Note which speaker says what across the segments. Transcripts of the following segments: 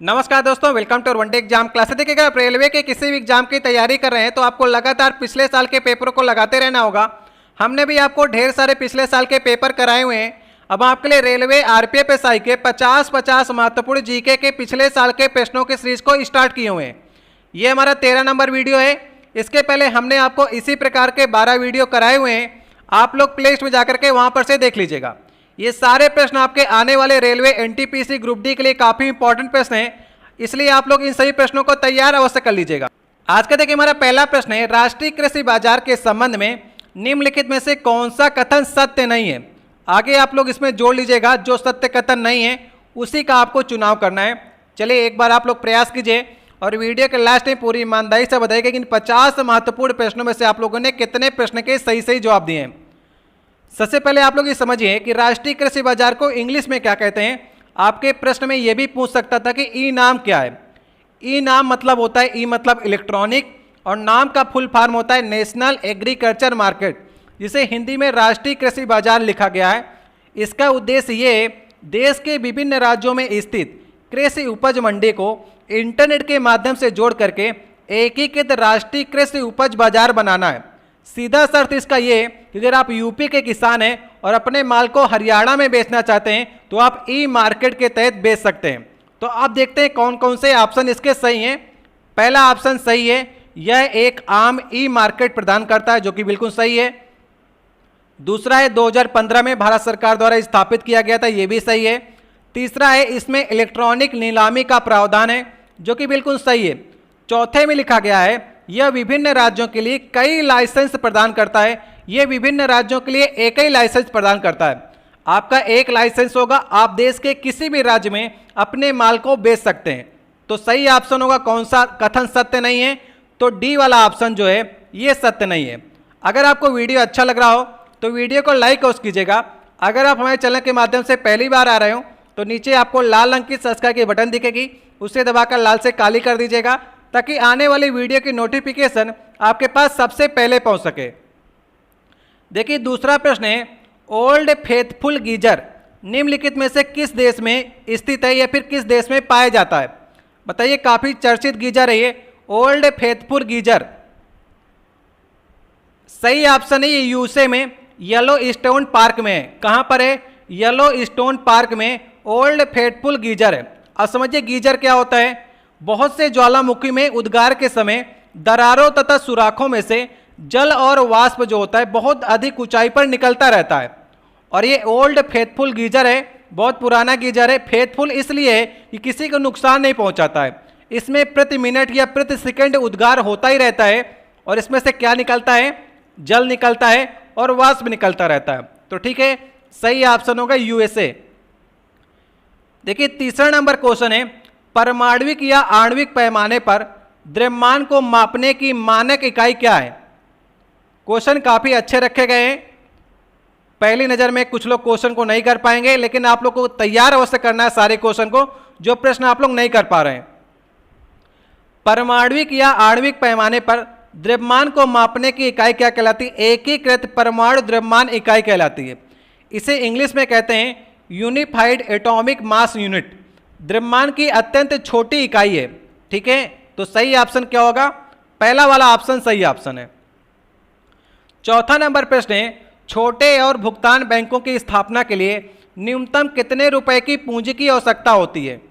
Speaker 1: नमस्कार दोस्तों, welcome to one day exam class. देखिएगा, आप रेलवे के किसी भी एग्जाम की तैयारी कर रहे हैं तो आपको लगातार पिछले साल के पेपरों को लगाते रहना होगा। हमने भी आपको ढेर सारे पिछले साल के पेपर कराए हुए हैं। अब आपके लिए रेलवे आरपीएफ एसआई के 50 महत्वपूर्ण जीके के पिछले साल के प्रश्नों के सीरीज को स्टार्ट किए हुए हैं। ये हमारा 13 नंबर वीडियो है। इसके पहले हमने आपको इसी प्रकार के 12 वीडियो कराए हुए हैं। आप लोग प्ले लिस्ट में जाकर के वहाँ पर से देख लीजिएगा। ये सारे प्रश्न आपके आने वाले रेलवे एनटीपीसी ग्रुप डी के लिए काफी इंपॉर्टेंट प्रश्न हैं, इसलिए आप लोग इन सभी प्रश्नों को तैयार अवश्य कर लीजिएगा। आज का देखिए, हमारा पहला प्रश्न है, राष्ट्रीय कृषि बाजार के संबंध में निम्नलिखित में से कौन सा कथन सत्य नहीं है। आगे आप लोग इसमें जोड़ लीजिएगा, जो सत्य कथन नहीं है उसी का आपको चुनाव करना है। चलिए एक बार आप लोग प्रयास कीजिए और वीडियो के लास्ट में पूरी ईमानदारी से बताइएगा कि इन 50 महत्वपूर्ण प्रश्नों में से आप लोगों ने कितने प्रश्न के सही जवाब दिए हैं। सबसे पहले आप लोग ये समझिए कि राष्ट्रीय कृषि बाजार को इंग्लिश में क्या कहते हैं। आपके प्रश्न में यह भी पूछ सकता था कि ई नाम क्या है। ई नाम मतलब होता है, ई मतलब इलेक्ट्रॉनिक, और नाम का फुल फॉर्म होता है नेशनल एग्रीकल्चर मार्केट, जिसे हिंदी में राष्ट्रीय कृषि बाजार लिखा गया है। इसका उद्देश्य ये देश के विभिन्न राज्यों में स्थित कृषि उपज मंडी को इंटरनेट के माध्यम से जोड़ करके एकीकृत राष्ट्रीय कृषि उपज बाजार बनाना है। सीधा शर्त इसका ये कि अगर आप यूपी के किसान हैं और अपने माल को हरियाणा में बेचना चाहते हैं तो आप ई मार्केट के तहत बेच सकते हैं। तो आप देखते हैं कौन कौन से ऑप्शन इसके सही हैं। पहला ऑप्शन सही है, यह एक आम ई मार्केट प्रदान करता है, जो कि बिल्कुल सही है। दूसरा है 2015 में भारत सरकार द्वारा स्थापित किया गया था, यह भी सही है। तीसरा है इसमें इलेक्ट्रॉनिक नीलामी का प्रावधान है, जो कि बिल्कुल सही है। चौथे में लिखा गया है यह विभिन्न राज्यों के लिए कई लाइसेंस प्रदान करता है, यह विभिन्न राज्यों के लिए एक ही लाइसेंस प्रदान करता है। आपका एक लाइसेंस होगा, आप देश के किसी भी राज्य में अपने माल को बेच सकते हैं। तो सही ऑप्शन होगा कौन सा कथन सत्य नहीं है, तो डी वाला ऑप्शन जो है ये सत्य नहीं है। अगर आपको वीडियो अच्छा लग रहा हो तो वीडियो को लाइक अवश्य कीजिएगा। अगर आप हमारे चैनल के माध्यम से पहली बार आ रहे हो तो नीचे आपको लाल रंग की सब्सक्राइब की बटन दिखेगी, उसे दबाकर लाल से काली कर दीजिएगा, ताकि आने वाली वीडियो की नोटिफिकेशन आपके पास सबसे पहले पहुंच सके। देखिए दूसरा प्रश्न है, ओल्ड फेथफुल गीजर निम्नलिखित में से किस देश में स्थित है या फिर किस देश में पाया जाता है। बताइए, काफी चर्चित गीजर है ये ओल्ड फेथफुल गीजर। सही ऑप्शन है ये यूएसए में येलो स्टोन पार्क में है। कहां पर है? येलो स्टोन पार्क में ओल्ड फेथफुल गीजर है। अब समझिए गीजर क्या होता है। बहुत से ज्वालामुखी में उद्गार के समय दरारों तथा सुराखों में से जल और वाष्प जो होता है बहुत अधिक ऊंचाई पर निकलता रहता है, और ये ओल्ड फेथफुल गीजर है, बहुत पुराना गीजर है। फेथफुल इसलिए है कि किसी को नुकसान नहीं पहुंचाता है। इसमें प्रति मिनट या प्रति सेकंड उद्गार होता ही रहता है, और इसमें से क्या निकलता है? जल निकलता है और वाष्प निकलता रहता है। तो ठीक है, सही ऑप्शन होगा यूएसए। देखिए तीसरा नंबर क्वेश्चन है, परमाणविक या आणविक पैमाने पर द्रव्यमान को मापने की मानक इकाई क्या है। क्वेश्चन काफी अच्छे रखे गए हैं। पहली नजर में कुछ लोग क्वेश्चन को नहीं कर पाएंगे, लेकिन आप लोग को तैयार अवश्य करना है सारे क्वेश्चन को, जो प्रश्न आप लोग नहीं कर पा रहे हैं। परमाणविक या आणविक पैमाने पर द्रव्यमान को मापने की इकाई क्या कहलाती है? एकीकृत परमाणु द्रव्यमान इकाई कहलाती है। इसे इंग्लिश में कहते हैं यूनिफाइड एटॉमिक मास यूनिट। द्रव्यमान की अत्यंत छोटी इकाई है। ठीक है, तो सही ऑप्शन क्या होगा? पहला वाला ऑप्शन सही ऑप्शन है। चौथा नंबर प्रश्न है, छोटे और भुगतान बैंकों की स्थापना के लिए न्यूनतम कितने रुपए की पूंजी की आवश्यकता होती है।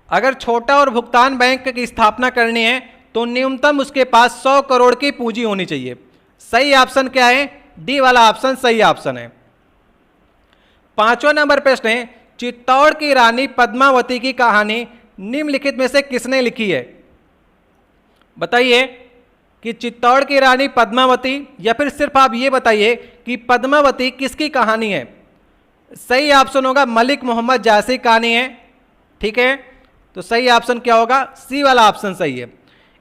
Speaker 1: अगर छोटा और भुगतान बैंक की स्थापना करनी है तो न्यूनतम उसके पास 100 करोड़ की पूंजी होनी चाहिए। सही ऑप्शन क्या है? डी वाला ऑप्शन सही ऑप्शन है। पांचवा नंबर प्रश्न है, चित्तौड़ की रानी पद्मावती की कहानी निम्नलिखित में से किसने लिखी है। बताइए कि चित्तौड़ की रानी पद्मावती, या फिर सिर्फ आप ये बताइए कि पद्मावती किसकी कहानी है। सही ऑप्शन होगा मलिक मोहम्मद जायसी कहानी है। ठीक है, तो सही ऑप्शन क्या होगा? सी वाला ऑप्शन सही है।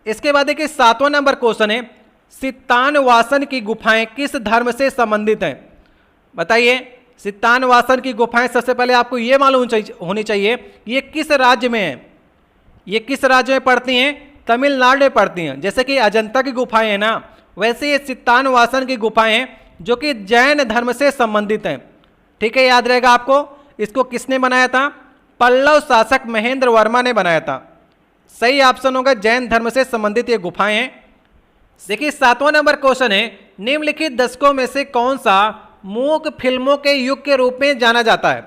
Speaker 1: इसके बाद देखिए सातवां नंबर क्वेश्चन है, सित्तानवासन की गुफाएं किस धर्म से संबंधित हैं। बताइए, सित्तानवासन की गुफाएं सबसे पहले आपको ये मालूम होनी चाहिए ये किस राज्य में है। ये किस राज्य में पड़ती हैं? तमिलनाडु में पड़ती हैं। जैसे कि अजंता की गुफाएं हैं ना, वैसे ये सित्तानवासन की गुफाएं हैं जो कि जैन धर्म से संबंधित हैं। ठीक है, याद रहेगा आपको। इसको किसने बनाया था? पल्लव शासक महेंद्र वर्मा ने बनाया था। सही ऑप्शन होगा जैन धर्म से संबंधित ये गुफाएं हैं। देखिए 7वां नंबर क्वेश्चन है, निम्नलिखित दशकों में से कौन सा मूक फिल्मों के युग के रूप में जाना जाता है।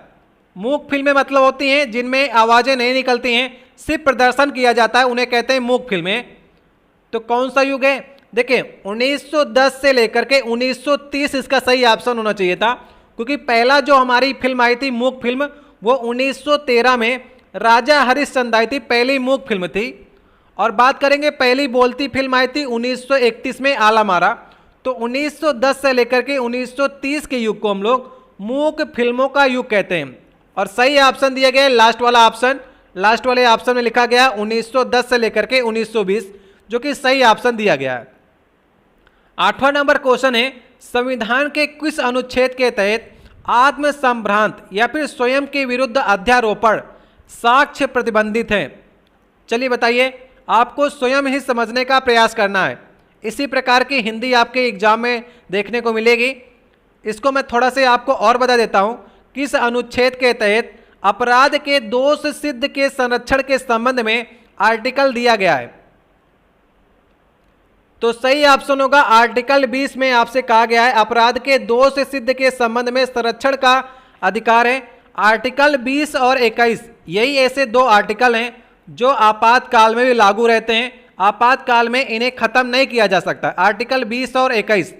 Speaker 1: मूक फिल्में मतलब होती हैं जिनमें आवाजें नहीं निकलती हैं, सिर्फ प्रदर्शन किया जाता है, उन्हें कहते हैं मूक फिल्में। तो कौन सा युग है? देखिए 1910 से लेकर के 1930 इसका सही ऑप्शन होना चाहिए था, क्योंकि पहला जो हमारी फिल्म आई थी मूक फिल्म वो 1913 में राजा हरिश्चंद्र आई थी, पहली मूक फिल्म थी। और बात करेंगे पहली बोलती फिल्म आई थी 1931 में आला मारा। तो 1910 से लेकर के 1930 के युग को हम लोग मूक फिल्मों का युग कहते हैं। और सही ऑप्शन दिया गया है लास्ट वाला ऑप्शन, लास्ट वाले ऑप्शन में लिखा गया 1910 से लेकर के 1920, जो कि सही ऑप्शन दिया गया है। 8वां नंबर क्वेश्चन है, संविधान के किस अनुच्छेद के तहत आत्म संभ्रांत या फिर स्वयं के विरुद्ध अध्यारोपण साक्ष्य प्रतिबंधित है? चलिए बताइए, आपको स्वयं ही समझने का प्रयास करना है। इसी प्रकार की हिंदी आपके एग्जाम में देखने को मिलेगी। इसको मैं थोड़ा से आपको और बता देता हूं, किस अनुच्छेद के तहत अपराध के दोष सिद्ध के संरक्षण के संबंध में आर्टिकल दिया गया है। तो सही ऑप्शन होगा आर्टिकल 20 में आपसे कहा गया है अपराध के दोष सिद्ध के संबंध में संरक्षण का अधिकार है। आर्टिकल 20 और 21 यही ऐसे दो आर्टिकल हैं जो आपातकाल में भी लागू रहते हैं, आपातकाल में इन्हें खत्म नहीं किया जा सकता। आर्टिकल 20 और 21।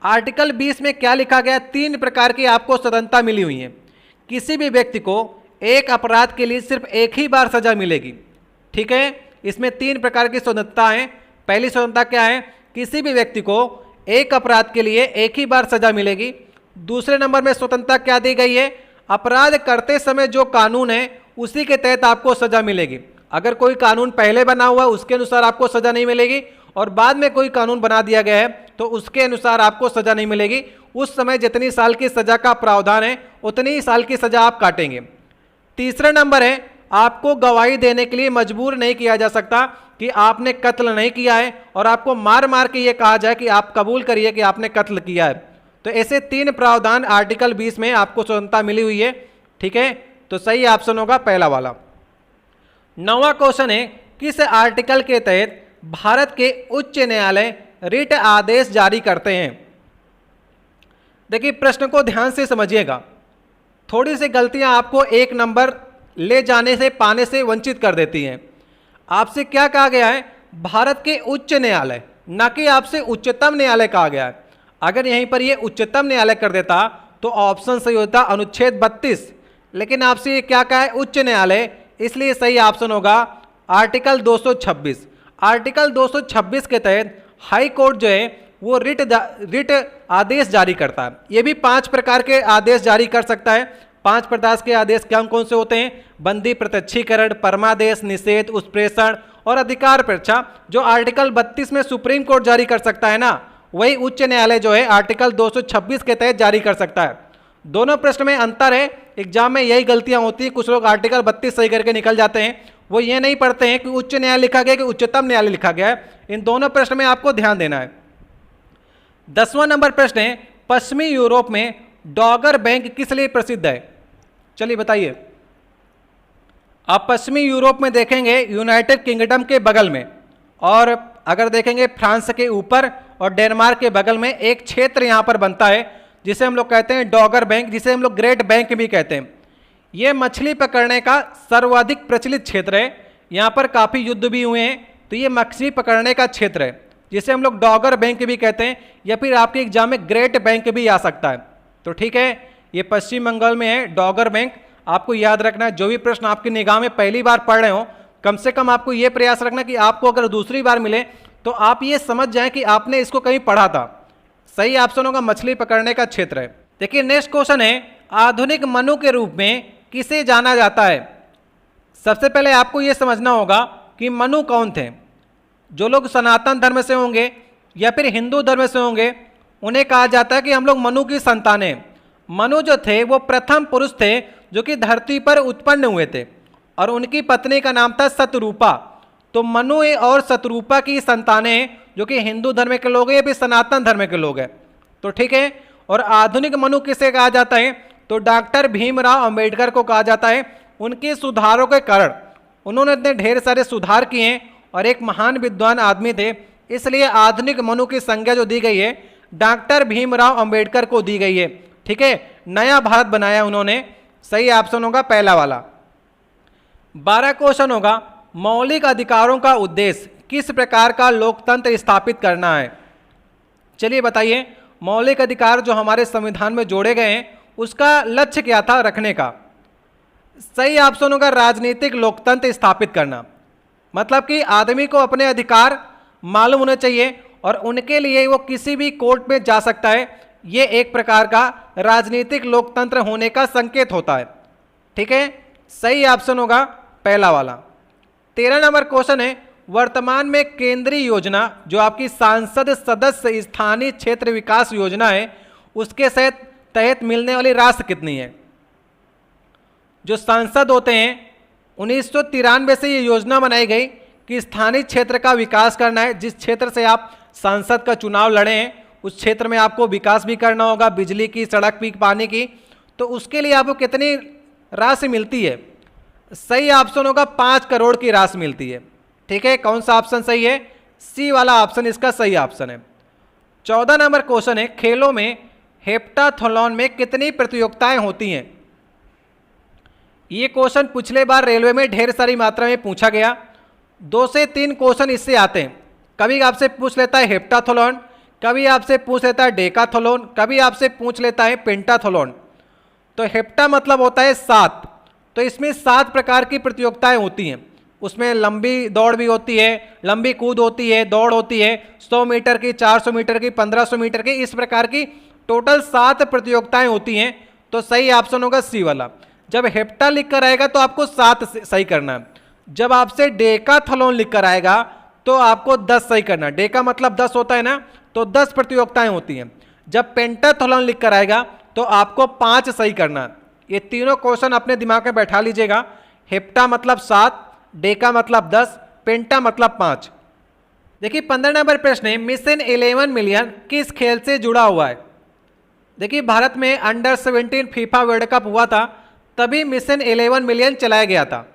Speaker 1: आर्टिकल 20 में क्या लिखा गया? 3 प्रकार की आपको स्वतंत्रता मिली हुई है। किसी भी व्यक्ति को एक अपराध के लिए सिर्फ एक ही बार सजा मिलेगी, ठीक है। इसमें 3 प्रकार की स्वतंत्रता है। पहली स्वतंत्रता क्या है? किसी भी व्यक्ति को एक अपराध के लिए एक ही बार सजा मिलेगी। दूसरे नंबर में स्वतंत्रता क्या दी गई है? अपराध करते समय जो कानून है उसी के तहत आपको सजा मिलेगी। अगर कोई कानून पहले बना हुआ है उसके अनुसार आपको सजा नहीं मिलेगी, और बाद में कोई कानून बना दिया गया है तो उसके अनुसार आपको सजा नहीं मिलेगी। उस समय जितनी साल की सजा का प्रावधान है उतनी ही साल की सजा आप काटेंगे। तीसरा नंबर है, आपको गवाही देने के लिए मजबूर नहीं किया जा सकता कि आपने कत्ल नहीं किया है, और आपको मार मार के ये कहा जाए कि आप कबूल करिए कि आपने कत्ल किया है। तो ऐसे 3 प्रावधान आर्टिकल 20 में आपको स्वतंत्रता मिली हुई है, ठीक है। तो सही ऑप्शन होगा पहला वाला। 9वां क्वेश्चन है, किस आर्टिकल के तहत भारत के उच्च न्यायालय रिट आदेश जारी करते हैं? देखिए प्रश्न को ध्यान से समझिएगा, थोड़ी सी गलतियां आपको 1 नंबर ले जाने से पाने से वंचित कर देती हैं। आपसे क्या कहा गया है? भारत के उच्च न्यायालय, ना कि आपसे उच्चतम न्यायालय कहा गया है। अगर यहीं पर ये उच्चतम न्यायालय कर देता तो ऑप्शन सही होता अनुच्छेद 32, लेकिन आपसे ये क्या कहा है? उच्च न्यायालय, इसलिए सही ऑप्शन होगा आर्टिकल 226। आर्टिकल 226 के तहत हाई कोर्ट जो है वो रिट आदेश जारी करता है। ये भी 5 प्रकार के आदेश जारी कर सकता है। 5 प्रकार के आदेश क्या कौन से होते हैं? बंदी, प्रत्यक्षीकरण, परमादेश, निषेध, उत्प्रेषण और अधिकार परीक्षा। जो आर्टिकल 32 में सुप्रीम कोर्ट जारी कर सकता है ना, वही उच्च न्यायालय जो है आर्टिकल 226 के तहत जारी कर सकता है। दोनों प्रश्न में अंतर है, एग्जाम में यही गलतियां होती है। कुछ लोग आर्टिकल 32 सही करके निकल जाते हैं, वो ये नहीं पढ़ते हैं कि उच्च न्यायालय लिखा गया कि उच्चतम न्यायालय लिखा गया है। इन दोनों प्रश्न में आपको ध्यान देना है। 10वां नंबर प्रश्न है, पश्चिमी यूरोप में डॉगर बैंक किस लिए प्रसिद्ध है? चलिए बताइए। आप पश्चिमी यूरोप में देखेंगे यूनाइटेड किंगडम के बगल में, और अगर देखेंगे फ्रांस के ऊपर और डेनमार्क के बगल में एक क्षेत्र यहां पर बनता है जिसे हम लोग कहते हैं डॉगर बैंक, जिसे हम लोग ग्रेट बैंक भी कहते हैं। यह मछली पकड़ने का सर्वाधिक प्रचलित क्षेत्र है। यहाँ पर काफ़ी युद्ध भी हुए हैं, तो ये मछली पकड़ने का क्षेत्र है जिसे हम लोग डॉगर बैंक भी कहते हैं, या फिर आपके एग्जाम में ग्रेट बैंक भी आ सकता है। तो ठीक है, ये पश्चिम बंगाल में है डॉगर बैंक। आपको याद रखना है, जो भी प्रश्न आपकी निगाह में पहली बार पढ़ रहे हो, कम से कम आपको ये प्रयास रखना कि आपको अगर दूसरी बार मिले तो आप ये समझ जाएं कि आपने इसको कहीं पढ़ा था। सही ऑप्शन होगा मछली पकड़ने का क्षेत्र है। देखिए नेक्स्ट क्वेश्चन है, आधुनिक मनु के रूप में किसे जाना जाता है? सबसे पहले आपको यह समझना होगा कि मनु कौन थे। जो लोग सनातन धर्म से होंगे या फिर हिंदू धर्म से होंगे, उन्हें कहा जाता है कि हम लोग मनु की संतानें। मनु जो थे वो प्रथम पुरुष थे जो कि धरती पर उत्पन्न हुए थे, और उनकी पत्नी का नाम था शतरूपा। तो मनु और शतरूपा की संतानें जो कि हिंदू धर्म के लोग हैं या फिर सनातन धर्म के लोग हैं। तो ठीक है, और आधुनिक मनु किसे कहा जाता है? तो डॉक्टर भीमराव अंबेडकर को कहा जाता है। उनके सुधारों के कारण उन्होंने इतने ढेर सारे सुधार किए हैं और एक महान विद्वान आदमी थे, इसलिए आधुनिक मनु की संज्ञा जो दी गई है डॉक्टर भीमराव अंबेडकर को दी गई है। ठीक है, नया भारत बनाया उन्होंने। सही ऑप्शन होगा पहला वाला। 12 क्वेश्चन होगा, मौलिक अधिकारों का उद्देश्य किस प्रकार का लोकतंत्र स्थापित करना है। चलिए बताइए, मौलिक अधिकार जो हमारे संविधान में जोड़े गए हैं उसका लक्ष्य क्या था रखने का। सही ऑप्शन होगा राजनीतिक लोकतंत्र स्थापित करना। मतलब कि आदमी को अपने अधिकार मालूम होने चाहिए और उनके लिए वो किसी भी कोर्ट में जा सकता है। ये एक प्रकार का राजनीतिक लोकतंत्र होने का संकेत होता है। ठीक है, सही ऑप्शन होगा पहला वाला। 13 नंबर क्वेश्चन है, वर्तमान में केंद्रीय योजना जो आपकी सांसद सदस्य स्थानीय क्षेत्र विकास योजना है उसके तहत मिलने वाली राशि कितनी है। जो सांसद होते हैं 1993 से ये योजना बनाई गई कि स्थानीय क्षेत्र का विकास करना है। जिस क्षेत्र से आप सांसद का चुनाव लड़े हैं उस क्षेत्र में आपको विकास भी करना होगा, बिजली की, सड़क की, पानी की। तो उसके लिए आपको कितनी राशि मिलती है। सही ऑप्शन होगा 5 करोड़ की राशि मिलती है। ठीक है, कौन सा ऑप्शन सही है, सी वाला ऑप्शन इसका सही ऑप्शन है। 14 नंबर क्वेश्चन है, खेलों में हेप्टाथलॉन में कितनी प्रतियोगिताएं होती हैं। ये क्वेश्चन पिछले बार रेलवे में ढेर सारी मात्रा में पूछा गया। 2 से 3 क्वेश्चन इससे आते हैं। कभी आपसे पूछ लेता है हेप्टाथलॉन, कभी आपसे पूछ लेता है डेकाथलॉन, कभी आपसे पूछ लेता है पेंटाथलॉन। तो हेप्टा मतलब होता है 7, तो इसमें 7 प्रकार की प्रतियोगिताएं होती हैं। उसमें लंबी दौड़ भी होती है, लंबी कूद होती है, दौड़ होती है 100 मीटर की, 400 मीटर की, 1500 मीटर की, इस प्रकार की टोटल 7 प्रतियोगिताएं होती हैं। तो सही ऑप्शन होगा सी वाला। जब हेप्टा लिख कर आएगा तो आपको 7 सही करना है। जब आपसे डेकाथलॉन लिख कर आएगा तो आपको 10 सही करना है। डेका मतलब 10 होता है ना, तो 10 प्रतियोगिताएं होती हैं। जब पेंटाथलॉन लिख कर आएगा तो आपको 5 सही करना है। ये तीनों क्वेश्चन अपने दिमाग में बैठा लीजिएगा। हेप्टा मतलब 7, डेका मतलब 10, पेंटा मतलब 5। देखिए 15 नंबर प्रश्न है, मिशन 11 मिलियन किस खेल से जुड़ा हुआ है। देखिए भारत में अंडर 17 फीफा वर्ल्ड कप हुआ था, तभी मिशन 11 मिलियन चलाया गया था।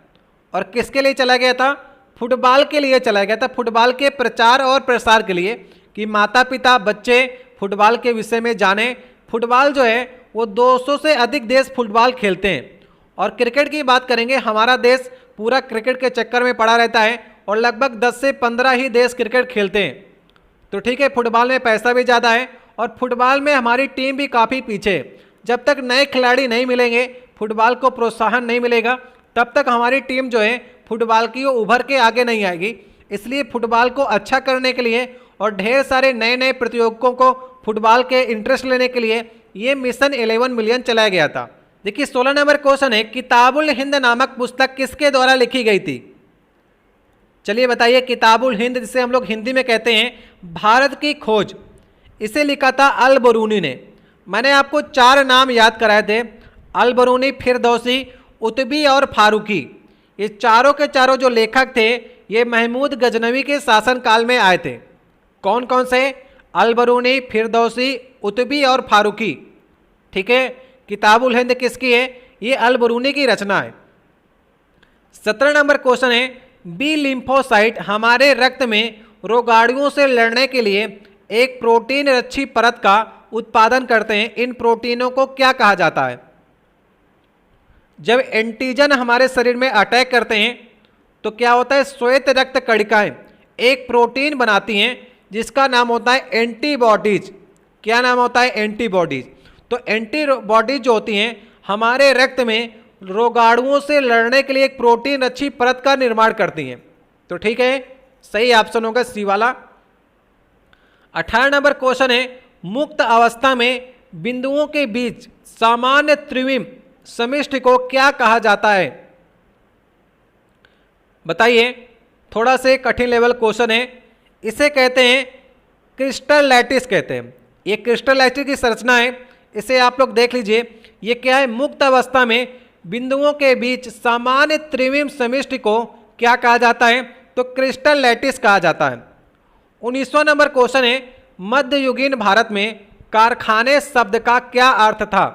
Speaker 1: और किसके लिए चलाया गया था, फुटबॉल के लिए चलाया गया था। फुटबॉल के प्रचार और प्रसार के लिए कि माता पिता बच्चे फुटबॉल के विषय में जाने। फुटबॉल जो है वो 200 से अधिक देश फुटबॉल खेलते हैं। और क्रिकेट की बात करेंगे, हमारा देश पूरा क्रिकेट के चक्कर में पड़ा रहता है और लगभग 10 से 15 ही देश क्रिकेट खेलते हैं। तो ठीक है, फुटबॉल में पैसा भी ज़्यादा है और फुटबॉल में हमारी टीम भी काफ़ी पीछे है। जब तक नए खिलाड़ी नहीं मिलेंगे, फुटबॉल को प्रोत्साहन नहीं मिलेगा, तब तक हमारी टीम जो है फुटबॉल की वो उभर के आगे नहीं आएगी। इसलिए फुटबॉल को अच्छा करने के लिए और ढेर सारे नए नए प्रतियोगियों को फुटबॉल के इंटरेस्ट लेने के लिए ये मिशन 11 मिलियन चलाया गया था। देखिए 16 नंबर क्वेश्चन है, किताबुल हिंद नामक पुस्तक किसके द्वारा लिखी गई थी। चलिए बताइए, किताबुल हिंद जिसे हम लोग हिंदी में कहते हैं भारत की खोज, इसे लिखा था अल बरूनी ने। मैंने आपको 4 नाम याद कराए थे, अल बरूनी, फिरदौसी, उतबी और फारूकी। ये चारों के चारों जो लेखक थे ये महमूद गजनवी के शासनकाल में आए थे। कौन कौन से, अल बरूनी, फिरदौसी, उतबी और फारूकी। ठीक है, किताबुल हिंद किसकी है, ये अल बरूनी की रचना है। 17 नंबर क्वेश्चन है, बी लिम्फोसाइट हमारे रक्त में रोगाणुओं से लड़ने के लिए एक प्रोटीन रक्षी परत का उत्पादन करते हैं। इन प्रोटीनों को क्या कहा जाता है। जब एंटीजन हमारे शरीर में अटैक करते हैं तो क्या होता है, श्वेत रक्त कणिकाएं एक प्रोटीन बनाती हैं जिसका नाम होता है एंटीबॉडीज। क्या नाम होता है, एंटीबॉडीज। तो एंटीबॉडीज जो होती हैं हमारे रक्त में रोगाणुओं से लड़ने के लिए एक प्रोटीन अच्छी परत का निर्माण करती हैं। तो ठीक है, सही ऑप्शन होगा सी वाला। 18 नंबर क्वेश्चन है, मुक्त अवस्था में बिंदुओं के बीच सामान्य त्रिविम समिष्टि को क्या कहा जाता है। बताइए, थोड़ा से कठिन लेवल क्वेश्चन है। इसे कहते हैं क्रिस्टल लैटिस कहते हैं। ये क्रिस्टल लैटिस की संरचना है, इसे आप लोग देख लीजिए। ये क्या है, मुक्त अवस्था में बिंदुओं के बीच सामान्य त्रिविम समिष्टि को क्या कहा जाता है, तो क्रिस्टल लैटिस कहा जाता है। 19वां नंबर क्वेश्चन है, मध्ययुगीन भारत में कारखाने शब्द का क्या अर्थ था।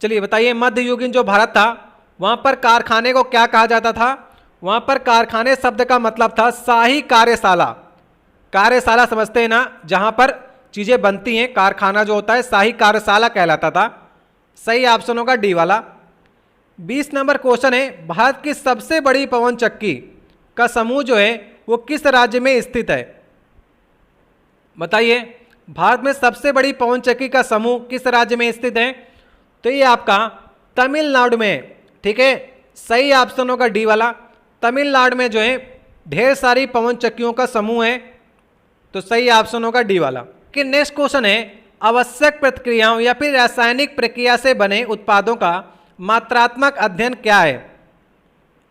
Speaker 1: चलिए बताइए, मध्ययुगीन जो भारत था वहाँ पर कारखाने को क्या कहा जाता था? वहाँ पर कारखाने शब्द का मतलब था शाही कार्यशाला। कार्यशाला समझते हैं ना, जहाँ पर चीज़ें बनती हैं, कारखाना जो होता है शाही कार्यशाला कहलाता था। सही ऑप्शन होगा डी वाला। 20 नंबर क्वेश्चन है, भारत की सबसे बड़ी पवन चक्की का समूह जो है वो किस राज्य में स्थित है? बताइए, भारत में सबसे बड़ी पवन चक्की का समूह किस राज्य में स्थित है? तो ये आपका तमिलनाडु में, ठीक है। सही ऑप्शन होगा डी वाला। तमिलनाडु में जो है ढेर सारी पवन चक्कियों का समूह है, तो सही ऑप्शन होगा डी वाला। कि नेक्स्ट क्वेश्चन है, आवश्यक प्रतिक्रियाओं या फिर रासायनिक प्रक्रिया से बने उत्पादों का मात्रात्मक अध्ययन क्या है?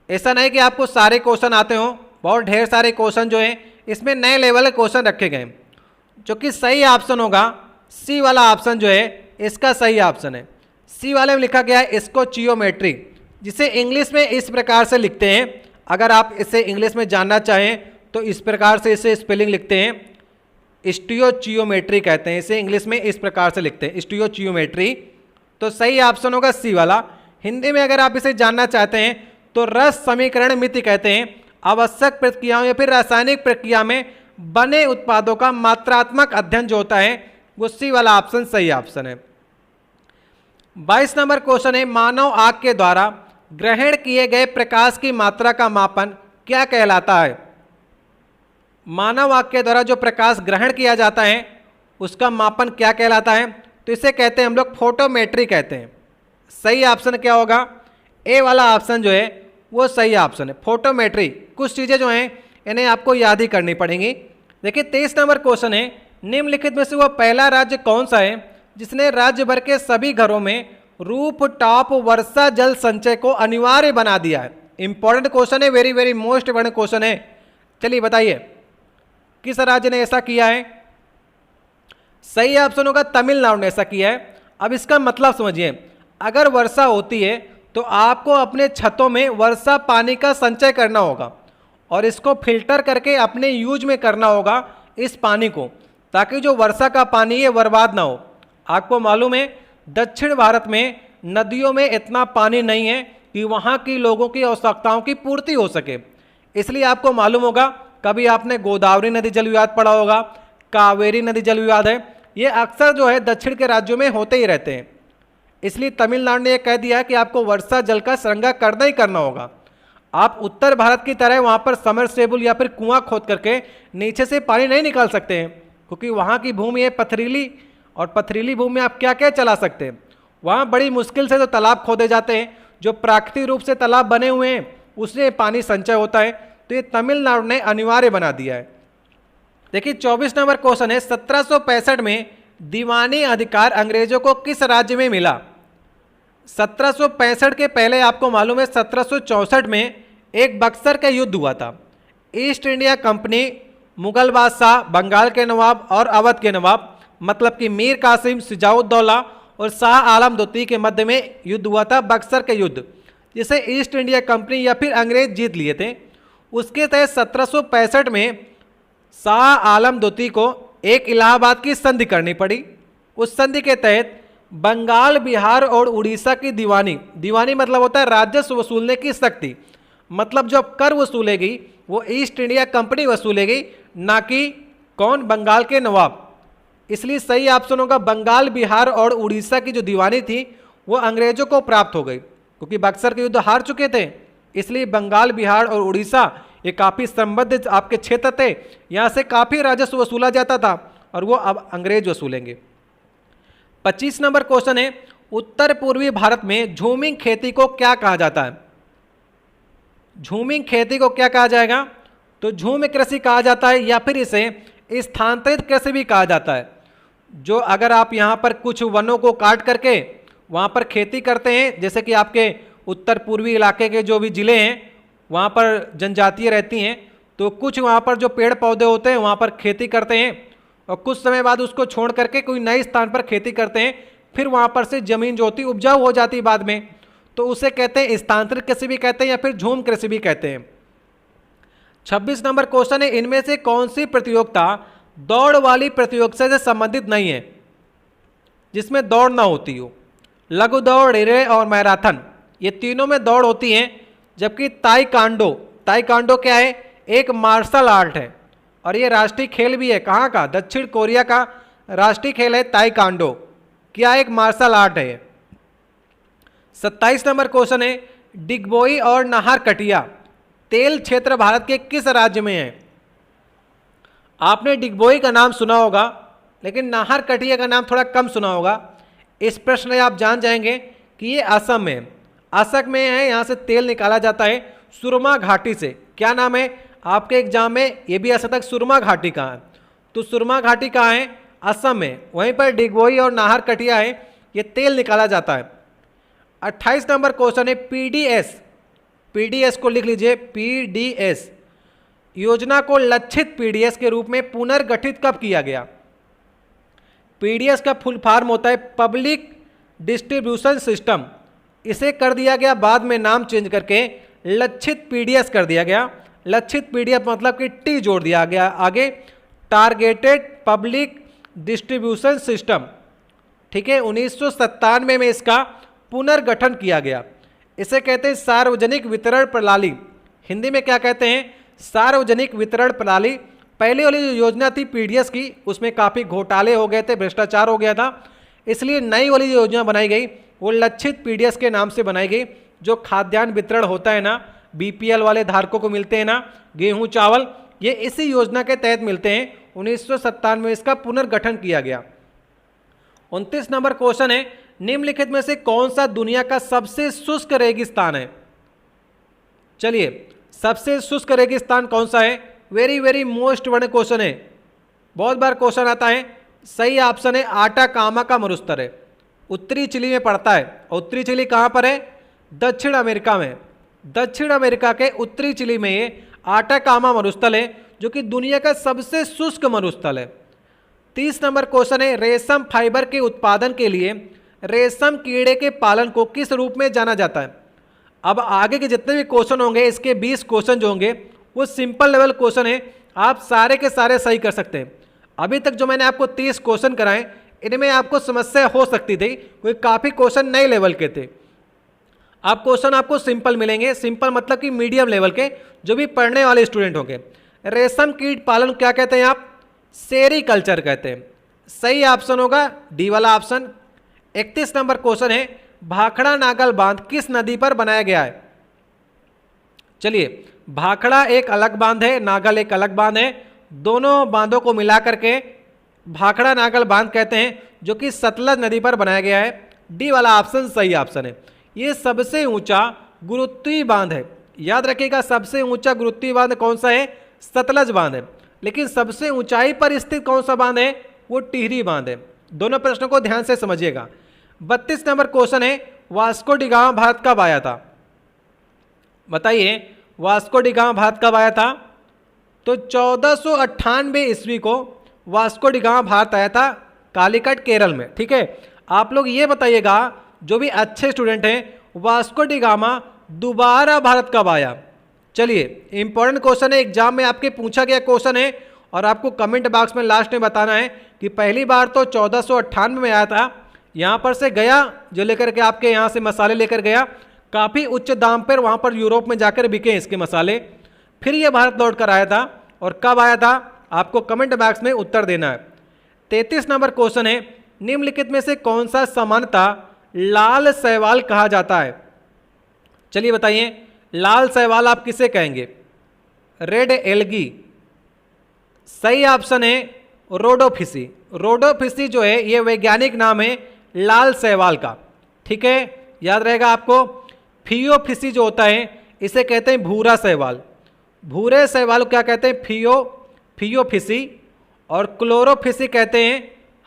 Speaker 1: ऐसा नहीं कि आपको सारे क्वेश्चन आते हो, बहुत ढेर सारे क्वेश्चन जो है इसमें नए लेवल के क्वेश्चन रखे गए, जो कि सही ऑप्शन होगा सी वाला ऑप्शन जो है इसका सही ऑप्शन है। सी वाले में लिखा गया है स्टोचियोमेट्री, जिसे इंग्लिश में इस प्रकार से लिखते हैं। अगर आप इसे इंग्लिश में जानना चाहें तो इस प्रकार से इसे स्पेलिंग लिखते हैं, स्टोचियोमेट्री कहते हैं इसे, इंग्लिश में इस प्रकार से लिखते हैं स्टोचियोमेट्री। तो सही ऑप्शन होगा सी वाला। हिंदी में अगर आप इसे जानना चाहते हैं तो रस समीकरण मिति कहते हैं आवश्यक प्रक्रियाओं या फिर रासायनिक प्रक्रिया में बने उत्पादों का मात्रात्मक अध्ययन जो होता है वो सी वाला ऑप्शन सही ऑप्शन है। 22 नंबर क्वेश्चन है, मानव आँख के द्वारा ग्रहण किए गए प्रकाश की मात्रा का मापन क्या कहलाता है? मानव आँख के द्वारा जो प्रकाश ग्रहण किया जाता है उसका मापन क्या कहलाता है? तो इसे कहते हैं हम लोग फोटोमेट्री कहते हैं। सही ऑप्शन क्या होगा? ए वाला ऑप्शन जो है वो सही ऑप्शन है, फोटोमेट्री। कुछ चीज़ें जो हैं इन्हें आपको याद ही करनी पड़ेंगी। देखिए 23 नंबर क्वेश्चन है, निम्नलिखित में से वह पहला राज्य कौन सा है जिसने राज्य भर के सभी घरों में रूफ टॉप वर्षा जल संचय को अनिवार्य बना दिया है? इंपॉर्टेंट क्वेश्चन है, very very most important question है। चलिए बताइए किस राज्य ने ऐसा किया है? सही ऑप्शन होगा तमिलनाडु ने ऐसा किया है। अब इसका मतलब समझिए, अगर वर्षा होती है तो आपको अपने छतों में वर्षा पानी का संचय करना होगा और इसको फिल्टर करके अपने यूज में करना होगा इस पानी को, ताकि जो वर्षा का पानी है बर्बाद ना हो। आपको मालूम है दक्षिण भारत में नदियों में इतना पानी नहीं है कि वहाँ की लोगों की आवश्यकताओं की पूर्ति हो सके। इसलिए आपको मालूम होगा, कभी आपने गोदावरी नदी जल विवाद पढ़ा होगा, कावेरी नदी जल विवाद है, ये अक्सर जो है दक्षिण के राज्यों में होते ही रहते हैं। इसलिए तमिलनाडु ने यह कह दिया है कि आपको वर्षा जल का संग्रह करना ही करना होगा। आप उत्तर भारत की तरह वहाँ पर समरसेबुल या फिर कुआं खोद करके नीचे से पानी नहीं निकाल सकते हैं, क्योंकि वहाँ की भूमि है पथरीली, और पथरीली भूमि में आप क्या क्या चला सकते हैं। वहाँ बड़ी मुश्किल से जो तालाब खोदे जाते हैं, जो प्राकृतिक रूप से तालाब बने हुए हैं, उससे पानी संचय होता है। तो ये तमिलनाडु ने अनिवार्य बना दिया है। देखिए 24 नंबर क्वेश्चन है, 1765 में दीवानी अधिकार अंग्रेजों को किस राज्य में मिला? 1765 के पहले आपको मालूम है 1764 में एक बक्सर का युद्ध हुआ था। ईस्ट इंडिया कंपनी, मुगल बादशाह, बंगाल के नवाब और अवध के नवाब, मतलब कि मीर कासिम, सिजाउद्दौला और शाह आलम द्वितीय के मध्य में युद्ध हुआ था, बक्सर के युद्ध, जिसे ईस्ट इंडिया कंपनी या फिर अंग्रेज जीत लिए थे। उसके तहत 1765 में शाह आलम द्वितीय को एक इलाहाबाद की संधि करनी पड़ी। उस संधि के तहत बंगाल, बिहार और उड़ीसा की दीवानी, दीवानी मतलब होता है राजस्व वसूलने की शक्ति, मतलब जो कर वसूलेगी वो ईस्ट इंडिया कंपनी वसूलेगी, ना कि कौन? बंगाल के नवाब। इसलिए सही ऑप्शन होगा बंगाल, बिहार और उड़ीसा की जो दीवानी थी वो अंग्रेजों को प्राप्त हो गई, क्योंकि बक्सर के युद्ध हार चुके थे। इसलिए बंगाल, बिहार और उड़ीसा ये काफ़ी संबद्ध आपके क्षेत्र थे, यहाँ से काफ़ी राजस्व वसूला जाता था और वो अब अंग्रेज वसूलेंगे। 25 नंबर क्वेश्चन है, उत्तर पूर्वी भारत में झूमिंग खेती को क्या कहा जाता है? झूमिंग खेती को क्या कहा जाएगा? तो झूम कृषि कहा जाता है, या फिर इसे स्थानांतरित कृषि भी कहा जाता है। जो अगर आप यहाँ पर कुछ वनों को काट करके वहाँ पर खेती करते हैं, जैसे कि आपके उत्तर पूर्वी इलाके के जो भी ज़िले हैं वहाँ पर जनजातियाँ रहती हैं, तो कुछ वहाँ पर जो पेड़ पौधे होते हैं वहाँ पर खेती करते हैं और कुछ समय बाद उसको छोड़ करके कोई नए स्थान पर खेती करते हैं, फिर वहाँ पर से ज़मीन जो होती है उपजाऊ हो जाती है बाद में, तो उसे कहते हैं स्थानांतरित कृषि भी कहते हैं या फिर झूम कृषि भी कहते हैं। 26 नंबर क्वेश्चन है, इनमें से कौन सी प्रतियोगिता दौड़ वाली प्रतियोगिता से संबंधित नहीं है, जिसमें दौड़ ना होती हो? लघु दौड़, रिले और मैराथन, ये तीनों में दौड़ होती हैं। जबकि ताइक्वांडो, ताइक्वांडो क्या है? एक मार्शल आर्ट है और ये राष्ट्रीय खेल भी है। कहाँ का? दक्षिण कोरिया का राष्ट्रीय खेल है ताइक्वांडो। क्या? एक मार्शल आर्ट है। 27 नंबर क्वेश्चन है, डिगबोई और नाहरकटिया तेल क्षेत्र भारत के किस राज्य में है? आपने डिगबोई का नाम सुना होगा, लेकिन नाहरकटिया का नाम थोड़ा कम सुना होगा। इस प्रश्न में आप जान जाएंगे कि ये असम में, असम में है। यहाँ से तेल निकाला जाता है सुरमा घाटी से। क्या नाम है? आपके एग्जाम में ये भी आ सकता है, सुरमा घाटी कहाँ है? तो सुरमा घाटी कहाँ है? असम में। वहीं पर डिगबोई और नाहरकटिया है, ये तेल निकाला जाता है। 28 नंबर क्वेश्चन है, पीडीएस, पीडीएस को लिख लीजिए, पीडीएस योजना को लक्षित पीडीएस के रूप में पुनर्गठित कब किया गया? पीडीएस का फुल फॉर्म होता है पब्लिक डिस्ट्रीब्यूशन सिस्टम। इसे कर दिया गया बाद में नाम चेंज करके लक्षित पीडीएस कर दिया गया। लक्षित पीडीएस मतलब कि टी जोड़ दिया गया आगे, टारगेटेड पब्लिक डिस्ट्रीब्यूशन सिस्टम। ठीक है, 1997 में इसका पुनर्गठन किया गया। इसे कहते हैं सार्वजनिक वितरण प्रणाली। हिंदी में क्या कहते हैं? सार्वजनिक वितरण प्रणाली। पहले वाली जो योजना थी पीडीएस की, उसमें काफ़ी घोटाले हो गए थे, भ्रष्टाचार हो गया था, इसलिए नई वाली जो योजना बनाई गई वो लक्षित पीडीएस के नाम से बनाई गई। जो खाद्यान्न वितरण होता है ना, बीपीएल वाले धारकों को मिलते हैं ना गेहूं चावल, ये इसी योजना के तहत मिलते हैं। 1997 में इसका पुनर्गठन किया गया। 29 नंबर क्वेश्चन है, निम्नलिखित में से कौन सा दुनिया का सबसे शुष्क रेगिस्तान है? चलिए, सबसे शुष्क रेगिस्तान कौन सा है? Very very most one question है, बहुत बार क्वेश्चन आता है। सही ऑप्शन है आटाकामा का मरुस्थल है, उत्तरी चिली में पड़ता है। उत्तरी चिली कहाँ पर है? दक्षिण अमेरिका में। दक्षिण अमेरिका के उत्तरी चिली में ये आटाकामा मरुस्थल है, जो कि दुनिया का सबसे शुष्क मरुस्थल है। 30 नंबर क्वेश्चन है, रेशम फाइबर के उत्पादन के लिए रेशम कीड़े के पालन को किस रूप में जाना जाता है? अब आगे के जितने भी क्वेश्चन होंगे, इसके 20 क्वेश्चन जो होंगे वो सिंपल लेवल क्वेश्चन है, आप सारे के सारे सही कर सकते हैं। अभी तक जो मैंने आपको 30 क्वेश्चन कराए, इनमें आपको समस्या हो सकती थी, कोई काफ़ी क्वेश्चन नए लेवल के थे। आप क्वेश्चन आपको सिंपल मिलेंगे, सिंपल मतलब कि मीडियम लेवल के, जो भी पढ़ने वाले स्टूडेंट होंगे। रेशम कीट पालन क्या कहते हैं आप? सेरीकल्चर कहते हैं। सही ऑप्शन होगा डी वाला ऑप्शन। 31 नंबर क्वेश्चन है, भाखड़ा नागल बांध किस नदी पर बनाया गया है? चलिए, भाखड़ा एक अलग बांध है, नागल एक अलग बांध है, दोनों बांधों को मिला करके भाखड़ा नागल बांध कहते हैं, जो कि सतलज नदी पर बनाया गया है। डी वाला ऑप्शन सही ऑप्शन है। ये सबसे ऊंचा गुरुत्वीय बांध है, याद रखिएगा, सबसे ऊंचा गुरुत्वीय बांध कौन सा है? सतलज बांध है। लेकिन सबसे ऊंचाई पर स्थित कौन सा बांध है? वो टिहरी बांध है। दोनों प्रश्नों को ध्यान से समझिएगा। 32 नंबर क्वेश्चन है, वास्को डी गामा भारत कब आया था? बताइए, वास्को डी गामा भारत कब आया था? तो 1498 ईस्वी को वास्को डी गामा भारत आया था, कालीकट केरल में। ठीक है, आप लोग ये बताइएगा, जो भी अच्छे स्टूडेंट हैं, वास्को डी गामा दोबारा भारत कब आया? चलिए, इंपॉर्टेंट क्वेश्चन है, एग्जाम में आपके पूछा गया क्वेश्चन है, और आपको कमेंट बॉक्स में लास्ट में बताना है कि पहली बार तो 1498 में आया था, यहाँ पर से गया जो लेकर के आपके यहाँ से मसाले लेकर गया, काफ़ी उच्च दाम पर वहाँ पर यूरोप में जाकर बिके इसके मसाले, फिर ये भारत लौट कर आया था। और कब आया था? आपको कमेंट बॉक्स में उत्तर देना है। 33 नंबर क्वेश्चन है, निम्नलिखित में से कौन सा सामान्यतः लाल शैवाल कहा जाता है? चलिए बताइए, लाल शैवाल आप किसे कहेंगे? Red algae. सही ऑप्शन है रोडोफिसी। रोडोफिसी जो है ये वैज्ञानिक नाम है लाल शैवाल का। ठीक है, याद रहेगा आपको। फियोफिसी जो होता है इसे कहते हैं भूरा शैवाल। भूरे शैवाल को क्या कहते हैं? फियोफिसी। और क्लोरोफिसी कहते हैं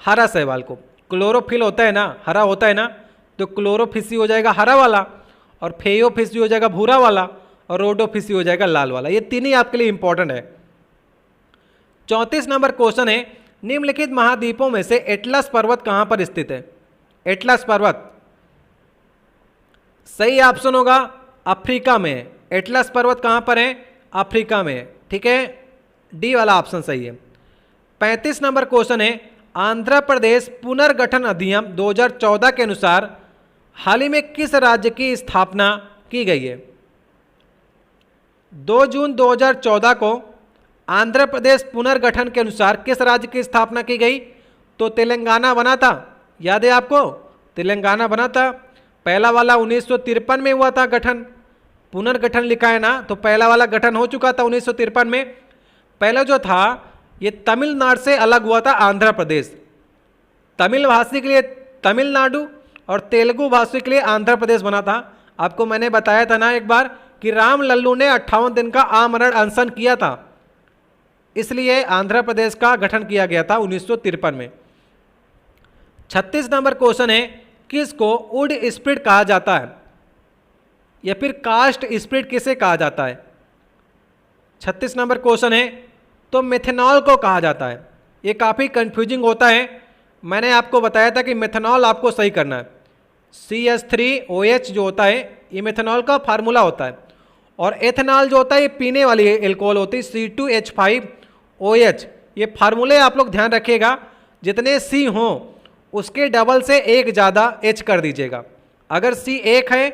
Speaker 1: हरा शैवाल को। क्लोरोफिल होता है ना, हरा होता है ना, तो क्लोरोफिसी हो जाएगा हरा वाला, और फेयोफिसी हो जाएगा भूरा वाला, और रोडोफिसी हो जाएगा लाल वाला। ये तीन ही आपके लिए इंपॉर्टेंट है। 34 नंबर क्वेश्चन है, निम्नलिखित महाद्वीपों में से एटलस पर्वत कहां पर स्थित है? एटलस पर्वत सही ऑप्शन होगा अफ्रीका में। एटलस पर्वत कहां पर है? अफ्रीका में। ठीक है, डी वाला ऑप्शन सही है। 35 नंबर क्वेश्चन है, आंध्र प्रदेश पुनर्गठन अधिनियम 2014 के अनुसार हाल ही में किस राज्य की स्थापना की गई है? 2 जून 2014 को आंध्र प्रदेश पुनर्गठन के अनुसार किस राज्य की स्थापना की गई? तो तेलंगाना बना था। याद है आपको? तेलंगाना बना था। पहला वाला 1953 में हुआ था गठन, पुनर्गठन लिखा है ना, तो पहला वाला गठन हो चुका था 1953 में। पहला जो था ये तमिलनाडु से अलग हुआ था, आंध्र प्रदेश। तमिल भाषी के लिए तमिलनाडु और तेलुगु भाषी के लिए आंध्र प्रदेश बना था। आपको मैंने बताया था ना एक बार कि राम लल्लू ने 58 दिन का आमरण अनशन किया था, इसलिए आंध्र प्रदेश का गठन किया गया था 1953 में। 36 नंबर क्वेश्चन है, किसको वुड स्प्रिट कहा जाता है या फिर कास्ट स्प्रिट किसे कहा जाता है? 36 नंबर क्वेश्चन है, तो मेथनॉल को कहा जाता है। ये काफ़ी कंफ्यूजिंग होता है, मैंने आपको बताया था कि मेथनॉल आपको सही करना है। CH3OH जो होता है ये मेथनॉल का फार्मूला होता है, और एथेनॉल जो होता है ये पीने वाली एल्कोहल होती है, C2H5OH। ये फार्मूले आप लोग ध्यान रखिएगा, जितने C हों उसके डबल से एक ज़्यादा H कर दीजिएगा। अगर C 1 है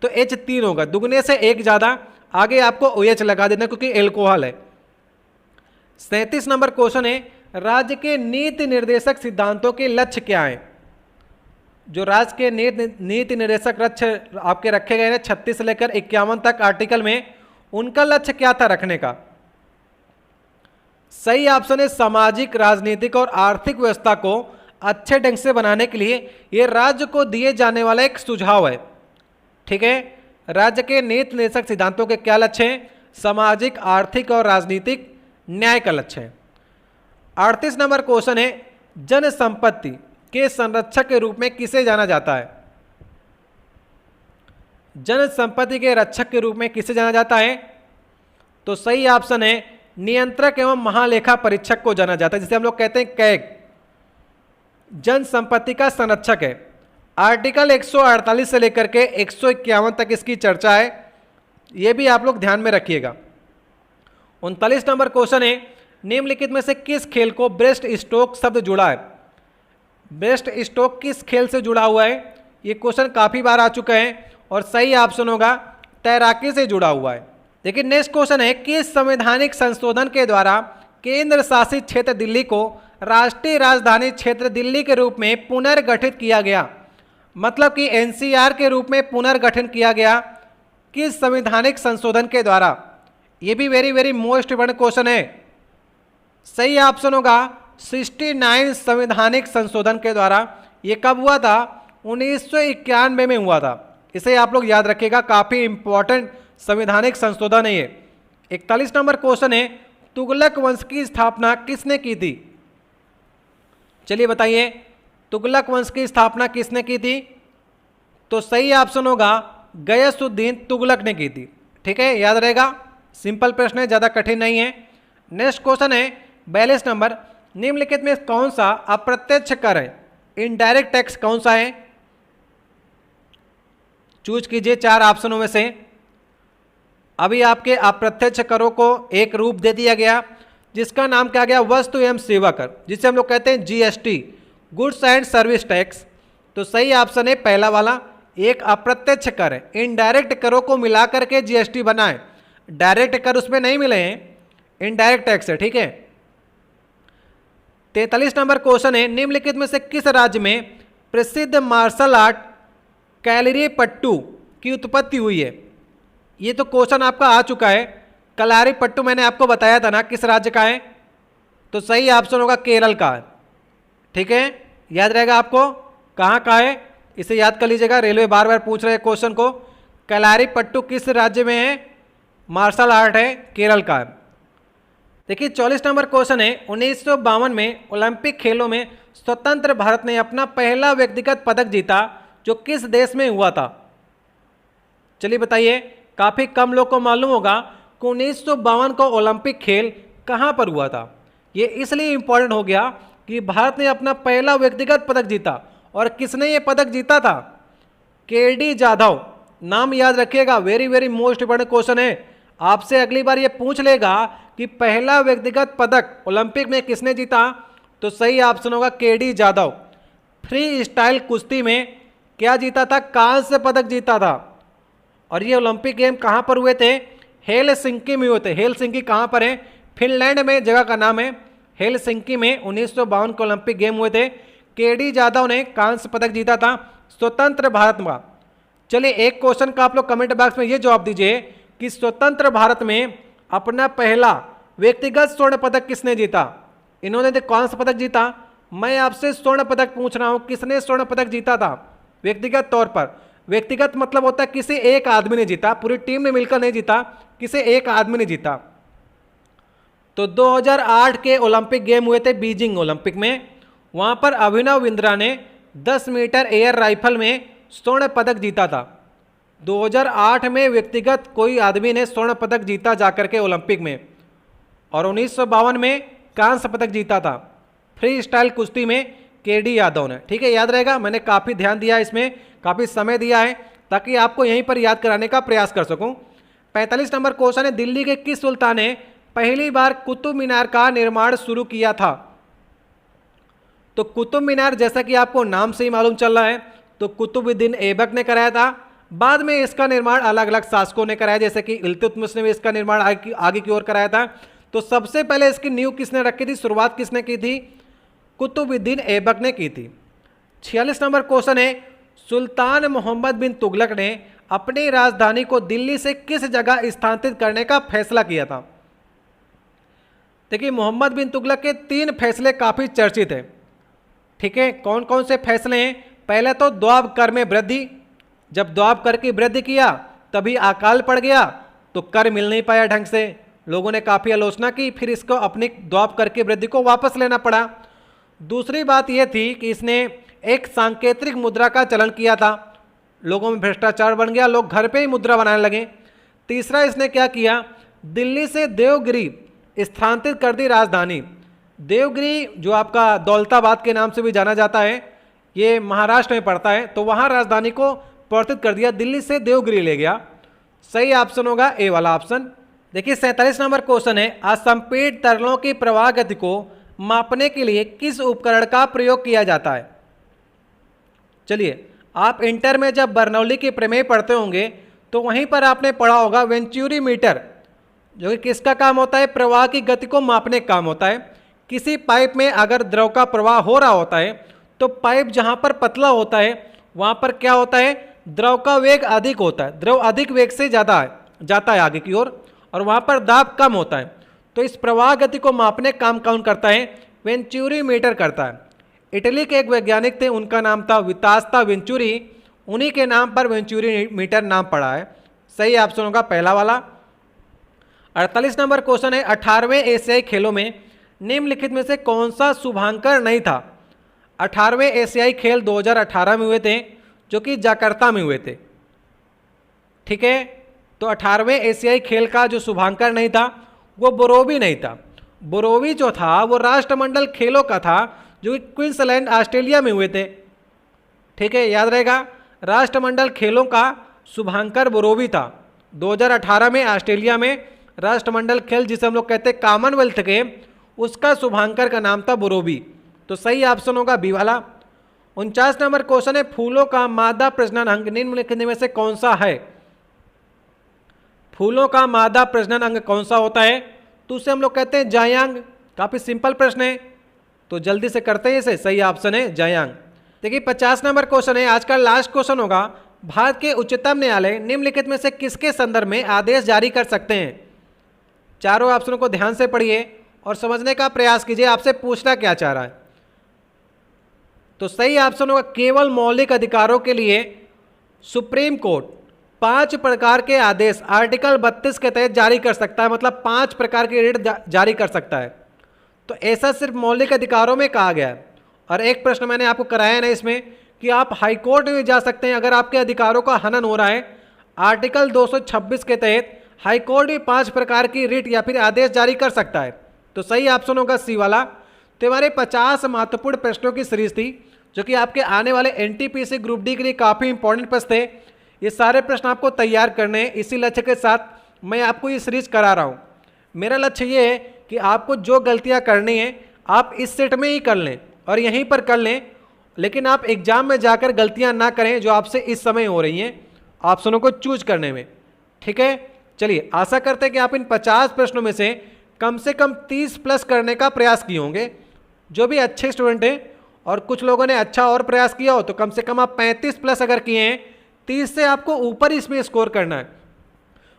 Speaker 1: तो H 3 होगा, दुगने से एक ज़्यादा आगे आपको OH लगा देना क्योंकि एल्कोहल है। 37 नंबर क्वेश्चन है, राज्य के नीति निर्देशक सिद्धांतों के लक्ष्य क्या हैं? जो राज्य के नीति निर्देशक लक्ष्य आपके रखे गए हैं 36 से लेकर 51 तक आर्टिकल में, उनका लक्ष्य क्या था रखने का? सही ऑप्शन है सामाजिक, राजनीतिक और आर्थिक व्यवस्था को अच्छे ढंग से बनाने के लिए यह राज्य को दिए जाने वाला एक सुझाव है। ठीक है, राज्य के नीति निर्देशक सिद्धांतों के क्या लक्ष्य हैं? सामाजिक, आर्थिक और राजनीतिक न्याय का लक्ष्य है। 38 नंबर क्वेश्चन है, जन संपत्ति के संरक्षक के रूप में किसे जाना जाता है? जन संपत्ति के रक्षक के रूप में किसे जाना जाता है? तो सही ऑप्शन है नियंत्रक एवं महालेखा परीक्षक को जाना जाता है, जिसे हम लोग कहते हैं कैग। जन संपत्ति का संरक्षक है। आर्टिकल 148 से लेकर के 151 तक इसकी चर्चा है, यह भी आप लोग ध्यान में रखिएगा। 39 नंबर क्वेश्चन है, निम्नलिखित में से किस खेल को ब्रेस्ट स्ट्रोक शब्द जुड़ा है? ब्रेस्ट स्ट्रोक किस खेल से जुड़ा हुआ है? ये क्वेश्चन काफ़ी बार आ चुका है और सही ऑप्शन होगा तैराकी से जुड़ा हुआ है। लेकिन नेक्स्ट क्वेश्चन है, किस संवैधानिक संशोधन के द्वारा केंद्र शासित क्षेत्र दिल्ली को राष्ट्रीय राजधानी क्षेत्र दिल्ली के रूप में पुनर्गठित किया गया? मतलब कि NCR के रूप में पुनर्गठन किया गया किस संवैधानिक संशोधन के द्वारा? ये भी वेरी मोस्ट इम्पोर्टेंट क्वेश्चन है। सही ऑप्शन होगा 69 संवैधानिक संशोधन के द्वारा। ये कब हुआ था? 1991 में हुआ था। इसे आप लोग याद रखिएगा, काफ़ी इंपॉर्टेंट संवैधानिक संशोधन है ये। 41 नंबर क्वेश्चन है, तुगलक वंश की स्थापना किसने की थी? चलिए बताइए, तुगलक वंश की स्थापना किसने की थी? तो सही ऑप्शन होगा गयसुद्दीन तुगलक ने की थी। ठीक है, याद रहेगा, सिंपल प्रश्न है, ज़्यादा कठिन नहीं है। नेक्स्ट क्वेश्चन है 42 नंबर, निम्नलिखित में कौन सा अप्रत्यक्ष कर है? इनडायरेक्ट टैक्स कौन सा है? चूज कीजिए 4 ऑप्शनों में से। अभी आपके अप्रत्यक्ष करों को एक रूप दे दिया गया जिसका नाम क्या गया? वस्तु एवं सेवा कर, जिसे हम लोग कहते हैं GST, goods and service tax. तो सही ऑप्शन है पहला वाला, एक अप्रत्यक्ष कर है। इनडायरेक्ट करों को मिला करके GST बना है, डायरेक्ट कर उसमें नहीं मिले हैं, इनडायरेक्ट टैक्स है। ठीक है। 43 नंबर क्वेश्चन है, निम्नलिखित में से किस राज्य में प्रसिद्ध मार्शल आर्ट कैलारीपट्टू की उत्पत्ति हुई है? ये तो क्वेश्चन आपका आ चुका है। कैलारीपट्टू मैंने आपको बताया था ना किस राज्य का है, तो सही ऑप्शन होगा केरल का है। ठीक है, याद रहेगा आपको कहाँ का है, इसे याद कर लीजिएगा, रेलवे बार बार पूछ रहे हैं क्वेश्चन को। कैलारीपट्टू किस राज्य में है? मार्शल आर्ट है, केरल का है। देखिए 44 नंबर क्वेश्चन है, 1952 में ओलंपिक खेलों में स्वतंत्र भारत ने अपना पहला व्यक्तिगत पदक जीता जो किस देश में हुआ था? चलिए बताइए, काफ़ी कम लोग को मालूम होगा कि 1952 का ओलंपिक खेल कहाँ पर हुआ था। ये इसलिए इम्पोर्टेंट हो गया कि भारत ने अपना पहला व्यक्तिगत पदक जीता, और किसने ये पदक जीता था? KD जाधव। नाम याद रखिएगा, वेरी मोस्ट इंपॉर्टेंट क्वेश्चन है। आपसे अगली बार ये पूछ लेगा कि पहला व्यक्तिगत पदक ओलंपिक में किसने जीता, तो सही ऑप्शन होगा KD जाधव। फ्री स्टाइल कुश्ती में क्या जीता था? कांस्य पदक जीता था। और ये ओलंपिक गेम कहाँ पर हुए थे? हेलसिंकी में हुए थे। हेलसिंकी कहाँ पर है? फिनलैंड में जगह का नाम है। हेलसिंकी में 1952 के ओलंपिक गेम हुए थे। केडी जाधव ने कांस्य पदक जीता था स्वतंत्र भारत में। चलिए एक क्वेश्चन का आप लोग कमेंट बॉक्स में ये जवाब दीजिए कि स्वतंत्र भारत में अपना पहला व्यक्तिगत स्वर्ण पदक किसने जीता? इन्होंने तो कांस्य पदक जीता। मैं आपसे स्वर्ण पदक पूछ रहा हूं, किसने स्वर्ण पदक जीता था व्यक्तिगत तौर पर? व्यक्तिगत मतलब होता है किसी एक आदमी ने जीता, पूरी टीम ने मिलकर नहीं जीता, किसी एक आदमी ने जीता। तो 2008 के ओलंपिक गेम हुए थे बीजिंग ओलंपिक में, वहां पर अभिनव बिंद्रा ने 10 मीटर एयर राइफल में स्वर्ण पदक जीता था। 2008 में व्यक्तिगत कोई आदमी ने स्वर्ण पदक जीता जाकर के ओलंपिक में, और 1952 में कांस्य पदक जीता था फ्री स्टाइल कुश्ती में केडी यादव ने। ठीक है, याद रहेगा, मैंने काफ़ी ध्यान दिया है इसमें, काफ़ी समय दिया है ताकि आपको यहीं पर याद कराने का प्रयास कर सकूं। 45 नंबर क्वेश्चन है, दिल्ली के किस सुल्तान ने पहली बार कुतुब मीनार का निर्माण शुरू किया था? तो कुतुब मीनार जैसा कि आपको नाम से ही मालूम चल रहा है, तो कुतुबुद्दीन ऐबक ने कराया था। बाद में इसका निर्माण अलग अलग शासकों ने कराया, जैसे कि इल्तुतमिश ने भी इसका निर्माण आगे की ओर कराया था। तो सबसे पहले इसकी नींव किसने रखी थी, शुरुआत किसने की थी? कुतुबुद्दीन ऐबक ने की थी। 46 नंबर क्वेश्चन है, सुल्तान मोहम्मद बिन तुगलक ने अपनी राजधानी को दिल्ली से किस जगह स्थानांतरित करने का फैसला किया था? देखिए मोहम्मद बिन तुगलक के 3 फैसले काफ़ी चर्चित हैं। ठीक है, कौन कौन से फैसले हैं? पहले तो द्वाब कर में वृद्धि, जब द्वाब कर की वृद्धि किया तभी अकाल पड़ गया, तो कर मिल नहीं पाया ढंग से, लोगों ने काफ़ी आलोचना की, फिर इसको अपनी द्वाब कर की वृद्धि को वापस लेना पड़ा। दूसरी बात यह थी कि इसने एक सांकेतिक मुद्रा का चलन किया था, लोगों में भ्रष्टाचार बन गया, लोग घर पे ही मुद्रा बनाने लगे। तीसरा इसने क्या किया, दिल्ली से देवगिरी स्थानांतरित कर दी राजधानी। देवगिरी जो आपका दौलताबाद के नाम से भी जाना जाता है, ये महाराष्ट्र में पड़ता है, तो वहाँ राजधानी को परिवर्तित कर दिया, दिल्ली से देवगिरी ले गया। सही ऑप्शन होगा ए वाला ऑप्शन। देखिए 47 नंबर क्वेश्चन है, असंपीडित तरलों की प्रवाह गति को मापने के लिए किस उपकरण का प्रयोग किया जाता है? चलिए आप इंटर में जब बर्नौली की प्रमेय पढ़ते होंगे तो वहीं पर आपने पढ़ा होगा वेंचुरी मीटर, जो कि किसका काम होता है? प्रवाह की गति को मापने का काम होता है। किसी पाइप में अगर द्रव का प्रवाह हो रहा होता है तो पाइप जहां पर पतला होता है वहां पर क्या होता है? द्रव का वेग अधिक होता है, द्रव अधिक वेग से ज़्यादा जाता है आगे की ओर, और वहां पर दाब कम होता है। तो इस प्रवाह गति को मापने का काम कौन करता है? वेंचुरी मीटर करता है। इटली के एक वैज्ञानिक थे, उनका नाम था वितास्ता वेंचुरी, उन्हीं के नाम पर वेंचुरी मीटर नाम पड़ा है। सही ऑप्शन होगा पहला वाला। 48 नंबर क्वेश्चन है, 18वें एशियाई खेलों में निम्नलिखित में से कौन सा शुभांकर नहीं था? 18वें एशियाई खेल 2018 में हुए थे, जो कि जकार्ता में हुए थे। ठीक है, तो 18वें एशियाई खेल का जो शुभांकर नहीं था वो बोरोवी नहीं था। बोरोवी जो था वो राष्ट्रमंडल खेलों का था, जो कि क्वींसलैंड ऑस्ट्रेलिया में हुए थे। ठीक है, याद रहेगा, राष्ट्रमंडल खेलों का शुभांकर बोरोवी था। 2018 में ऑस्ट्रेलिया में राष्ट्रमंडल खेल जिसे हम लोग कहते हैं कॉमनवेल्थ के, उसका शुभांकर का नाम था बोरोवी। तो सही ऑप्शन होगा बी वाला। 49 नंबर क्वेश्चन है, फूलों का मादा प्रजनन अंग निम्नलिखित में से कौन सा है? फूलों का मादा प्रजनन अंग कौन सा होता है? तो उसे हम लोग कहते हैं जायांग। काफी सिंपल प्रश्न है, तो जल्दी से करते हैं इसे। सही ऑप्शन है जायांग। देखिए 50 नंबर क्वेश्चन है, आज का लास्ट क्वेश्चन होगा, भारत के उच्चतम न्यायालय निम्नलिखित में से किसके संदर्भ में आदेश जारी कर सकते हैं? चारों ऑप्शनों को ध्यान से पढ़िए और समझने का प्रयास कीजिए आपसे पूछना क्या चाह रहा है। तो सही ऑप्शन होगा केवल मौलिक अधिकारों के लिए सुप्रीम कोर्ट 5 प्रकार के आदेश आर्टिकल 32 के तहत जारी कर सकता है, मतलब 5 प्रकार के रिट जारी कर सकता है। तो ऐसा सिर्फ मौलिक अधिकारों में कहा गया है। और एक प्रश्न मैंने आपको कराया ना इसमें कि आप हाई कोर्ट में जा सकते हैं अगर आपके अधिकारों का हनन हो रहा है। आर्टिकल 226 के तहत हाई कोर्ट भी 5 प्रकार की रिट या फिर आदेश जारी कर सकता है। तो सही ऑप्शन होगा सी वाला। तो हमारे 50 महत्वपूर्ण प्रश्नों की सीरीज थी, जो कि आपके आने वाले एनटीपीसी ग्रुप डी के लिए काफ़ी इंपॉर्टेंट प्रश्न थे। ये सारे प्रश्न आपको तैयार करने हैं, इसी लक्ष्य के साथ मैं आपको ये सीरीज करा रहा हूँ। मेरा लक्ष्य ये है कि आपको जो गलतियाँ करनी है आप इस सेट में ही कर लें और यहीं पर कर लें, लेकिन आप एग्जाम में जाकर गलतियां ना करें जो आपसे इस समय हो रही हैं ऑप्शनों को चूज करने में। ठीक है, चलिए आशा करते हैं कि आप इन 50 प्रश्नों में से कम 30 प्लस करने का प्रयास किए होंगे। जो भी अच्छे स्टूडेंट हैं और कुछ लोगों ने अच्छा और प्रयास किया हो तो कम से कम आप 35 प्लस अगर किए हैं, 30 से आपको ऊपर इसमें स्कोर करना है,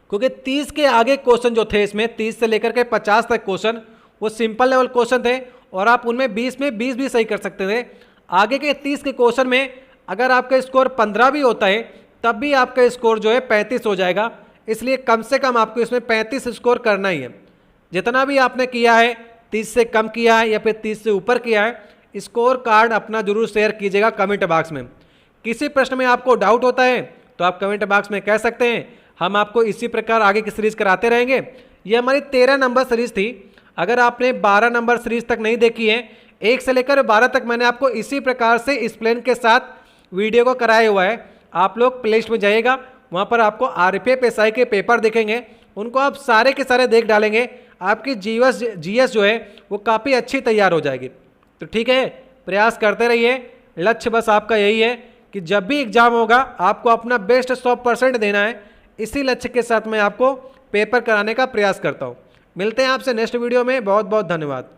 Speaker 1: क्योंकि 30 के आगे क्वेश्चन जो थे इसमें 30 से लेकर के 50 तक क्वेश्चन वो सिंपल लेवल क्वेश्चन थे और आप उनमें 20 में 20 भी सही कर सकते थे। आगे के 30 के क्वेश्चन में अगर आपका स्कोर 15 भी होता है तब भी आपका स्कोर जो है 35 हो जाएगा। इसलिए कम से कम आपको इसमें 35 स्कोर करना ही है। जितना भी आपने किया है 30 से कम किया है या फिर 30 से ऊपर किया है, स्कोर कार्ड अपना जरूर शेयर कीजिएगा कमेंट बॉक्स में। किसी प्रश्न में आपको डाउट होता है तो आप कमेंट बॉक्स में कह सकते हैं, हम आपको इसी प्रकार आगे की सीरीज कराते रहेंगे। ये हमारी 13 नंबर सीरीज थी। अगर आपने 12 नंबर सीरीज तक नहीं देखी है, 1 से लेकर 12 तक मैंने आपको इसी प्रकार से एक्सप्लेन के साथ वीडियो को कराया हुआ है। आप लोग प्ले लिस्ट में जाइएगा, वहाँ पर आपको RPF SI के पेपर दिखेंगे, उनको आप सारे के सारे देख डालेंगे, आपकी GS जो है वो काफ़ी अच्छी तैयार हो जाएगी। तो ठीक है, प्रयास करते रहिए। लक्ष्य बस आपका यही है कि जब भी एग्जाम होगा आपको अपना बेस्ट 100% देना है। इसी लक्ष्य के साथ मैं आपको पेपर कराने का प्रयास करता हूँ। मिलते हैं आपसे नेक्स्ट वीडियो में। बहुत बहुत धन्यवाद।